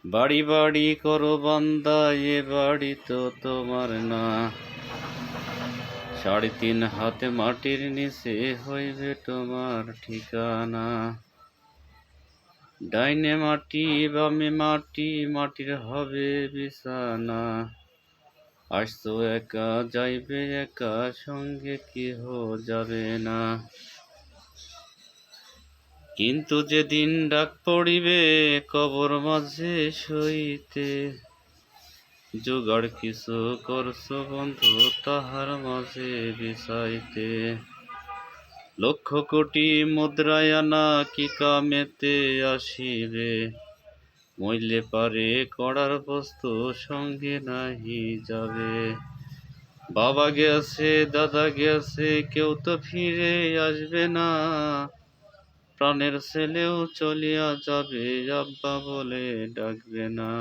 বাড়ি বাড়ি করো বান্দা, এ বাড়ি তো তোমার না। 3.5 হাতে মাটির নিচে হইবে তোমার ঠিকানা। ডাইনে মাটি বামে মাটি, মাটির হবে বিছানা। আসছো একা যাইবে একা, সঙ্গে কেহ যাবে না। কিন্তু যেদিন ডাক পড়িবে কবর মাঝে সইতে, জোগাড় কিছু করছো বন্ধু তাহার মাঝে বিছাইতে। 1,00,00,000 মুদ্রায় আনা কি কামেতে আসিবে, মইলে পারে কড়ার বস্তু সঙ্গে নাহি যাবে। বাবা গেছে দাদা গেছে কেউ তো ফিরে আসবে না, প্রাণের ছেলেও চলিয়া যাবে আব্বা বলে ডাকবে না।